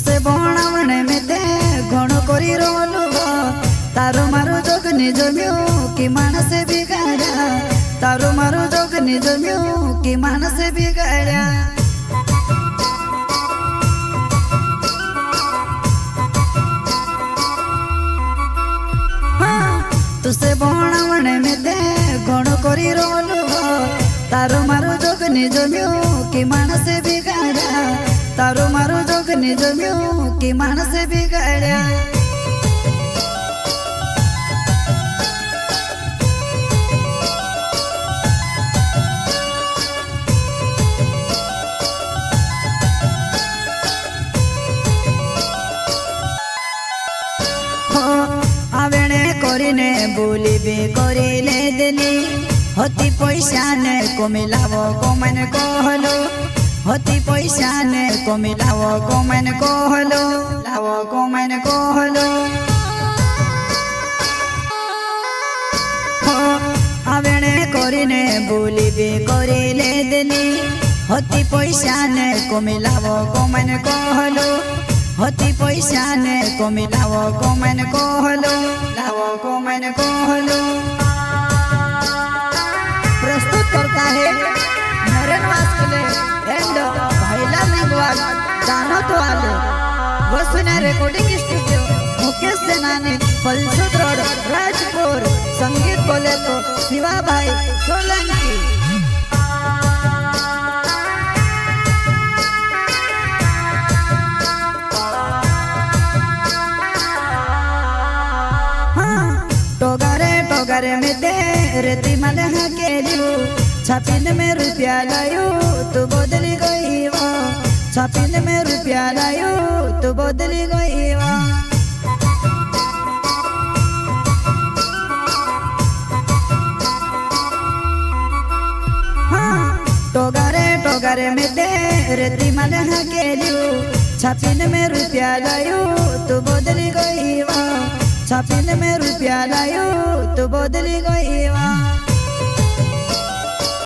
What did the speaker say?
तुसे बनावणे में ते घणो करी रोलू तारो मारो जोग निज म्यू कि मानस बिगाड़ा तारो मारो जोग निज म्यू कि मानस बिगाड़ा तुसे बनावणे में ते घणो करी रोलू तारो मारो जोग निज म्यू कि मानस बिगाड़ा तारो मारो जोग निज म्यू कि मानस बिगाड़ा आवेणे करीने बोली बे करिले देनी होती पैसा ने को मिलावो को मन कहलो होती पैसा ने को मिलावो को मन कहलो लावो को मन कहलो आवेणे करीने बोली बे करिले देनी होती पैसा ने को मिलावो को मन कहलो होती पैसा ने को मिलावो को मन कहलो लावो को मन कहलो। प्रस्तुत करता है नरेन वास्कले एंड भाईला लिंगवाल जानो तो आले वसुने रिकॉर्डिंग स्टूडियो मुकेश सेनानी फलसुद रोड राजपुर संगीत बोले तो शिवा भाई सोलंकी। टोगरे में दे रेती माले के लियो छापिन में रुपया लायो तू बदली गई वो छापिन में रुपया लायो तू बदली गई वो टोगरे में दे रेती माले के लियो छापिन में रुपया लायो तू बदली गई वो छापिन में रुपया लायो तू बदली गई।